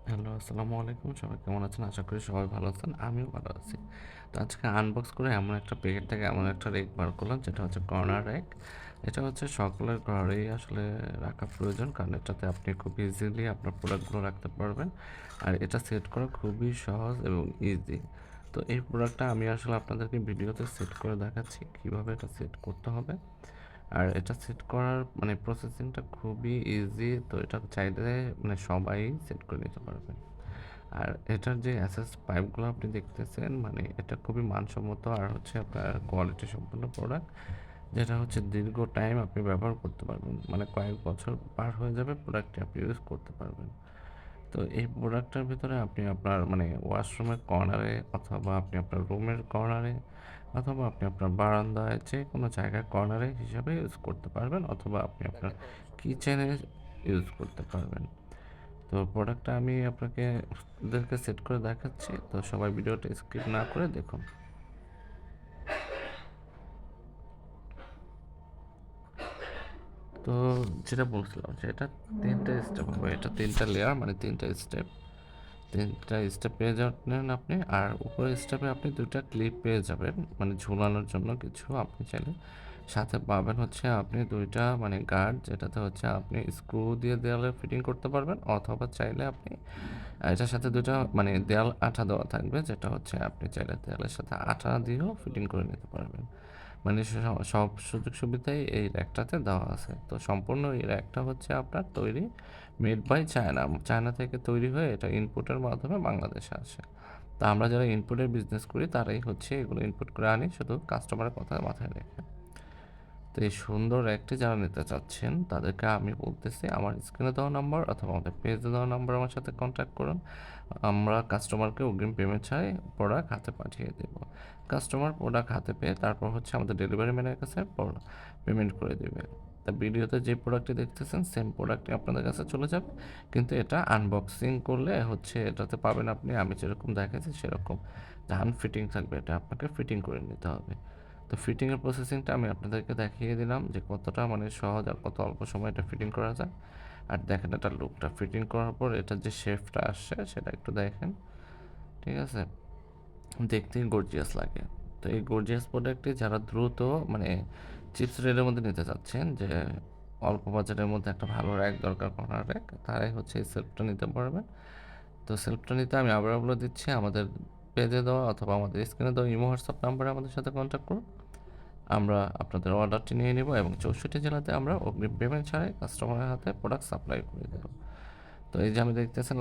Hello, আসসালামু আলাইকুম। সবাই কেমন আছেন? আশা করি সবাই ভালো আছেন। আমিও ভালো আছি। তো আজকে আনবক্স করে এমন একটা প্যাকেট থেকে এমন একটা রেক বার করলাম যেটা হচ্ছে কর্নার রেক। এটা হচ্ছে সকলের ঘরেই আসলে রাখা প্রয়োজন, কারণ এটাতে আপনি খুব ইজিলি আপনার প্রোডাক্টগুলো রাখতে পারবেন। আর এটা সেট করা খুবই সহজ এবং ইজি। তো এই প্রোডাক্টটা আমি আসলে আপনাদেরকে ভিডিওতে সেট করে দেখাচ্ছি কীভাবে এটা সেট করতে হবে। আর এটা সেট করার মানে প্রসেসিংটা খুবই ইজি। তো এটা চাইলে মানে সবাই সেট করে নিতে পারবেন। আর এটার যে অ্যাসেস পাইপগুলো আপনি দেখতেছেন, মানে এটা খুবই মানসম্মত আর হচ্ছে আপনার কোয়ালিটি সম্পন্ন প্রোডাক্ট, যেটা হচ্ছে দীর্ঘ টাইম আপনি ব্যবহার করতে পারবেন, মানে কয়েক বছর পার হয়ে যাবে প্রোডাক্টটি আপনি ইউজ করতে পারবেন। তো এই প্রোডাক্টটার ভিতরে আপনি আপনার মানে ওয়াশরুমের কর্নারে অথবা আপনি আপনার রুমের কর্নারে অথবা আপনি আপনার বারান্দায় যে কোনো জায়গায় কর্নারে হিসাবে ইউজ করতে পারবেন, অথবা আপনি আপনার কিচেনে ইউজ করতে পারবেন। তো প্রোডাক্টটা আমি আপনাদেরকে সেট করে দেখাচ্ছি। তো সবাই ভিডিওটা স্কিপ না করে দেখুন। তো যেটা বলছিলাম যে এটা ৩টা স্টেপ হবে। এটা ৩টা লেয়ার, মানে ৩টা স্টেপ। ৩টা স্টেপ পেয়ে যাবেন আপনি। আর উপরের স্টেপে আপনি ২টা ক্লিপ পেয়ে যাবেন, মানে ঝুলানোর জন্য কিছু আপনি চাইলে। সাথে পাবেন হচ্ছে আপনি ২টা মানে গার্ড, যেটাতে হচ্ছে আপনি স্ক্রু দিয়ে দেয়ালে ফিটিং করতে পারবেন, অথবা চাইলে আপনি এটার সাথে ২টা মানে দেয়াল আঠা দেওয়া থাকবে, যেটা হচ্ছে আপনি চাইলে দেয়ালের সাথে আঠা দিয়েও ফিটিং করে নিতে পারবেন। মানে সব সুযোগ সুবিধাই এই র্যাকটাতে দেওয়া আছে। তো সম্পূর্ণ এই র্যাকটা হচ্ছে আপনার তৈরি মেড বাই চায়না। চায়না থেকে তৈরি হয়ে এটা ইনপুটের মাধ্যমে বাংলাদেশে আসে। তা আমরা যারা ইনপুটের বিজনেস করি তারাই হচ্ছে এগুলো ইনপুট করে আনি, শুধু কাস্টমারের কথা মাথায় রেখে। তো এই সুন্দর র্যাকটি যারা নিতে চাচ্ছেন তাদেরকে আমি বলতেছি, আমার স্ক্রিনে দেওয়া নাম্বার অথবা আমাদের পেজে দেওয়া নাম্বার আমার সাথে কন্ট্যাক্ট করুন। আমরা কাস্টমারকে অগ্রিম পেমেন্ট ছাড়াই প্রোডাক্ট হাতে পাঠিয়ে দেব। কাস্টমার প্রোডাক্ট হাতে পেয়ে তারপর হচ্ছে আমাদের ডেলিভারি ম্যানের কাছে পেমেন্ট করে দেবে। তা ভিডিওতে যে প্রোডাক্টটি দেখতেছেন সেম প্রোডাক্টটি আপনাদের কাছে চলে যাবে, কিন্তু এটা আনবক্সিং করলে হচ্ছে এটাতে পাবেন আপনি আমি যেরকম দেখাচ্ছি সেরকম জাহান ফিটিং থাকবে, এটা আপনাকে ফিটিং করে নিতে হবে। তো ফিটিংয়ের প্রসেসিংটা আমি আপনাদেরকে দেখিয়ে দিলাম যে কতটা মানে সহজ আর কত অল্প সময় এটা ফিটিং করা যায়। আর দেখেন এটার লুকটা, ফিটিং করার পর এটার যে শেপটা আসছে সেটা একটু দেখেন। ঠিক আছে, দেখতেই গর্জিয়াস লাগে। তো এই গর্জিয়াস প্রোডাক্টটি যারা দ্রুত মানে চিপস রেটের মধ্যে নিতে চাচ্ছেন, যে অল্প বাজারের মধ্যে একটা ভালো র্যাক দরকার, কর্নার র্যাক, তারাই হচ্ছে এই সেলফটা নিতে পারবেন। তো সেলফটা নিতে আমি আবার বলে দিচ্ছি, আমাদের পেজে দেওয়া অথবা আমাদের স্ক্রিনে দেওয়া ইমো হোয়াটসঅ্যাপ নাম্বারে আমাদের সাথে কন্ট্যাক্ট করুন। আমরা আপনাদের অর্ডারটি নিয়ে নেব এবং 64 জেলাতে আমরা অগ্রিম পেমেন্ট ছাড়াই কাস্টমারের হাতে প্রোডাক্ট সাপ্লাই করে দেব। তো এই যে আমি দেখতেছেন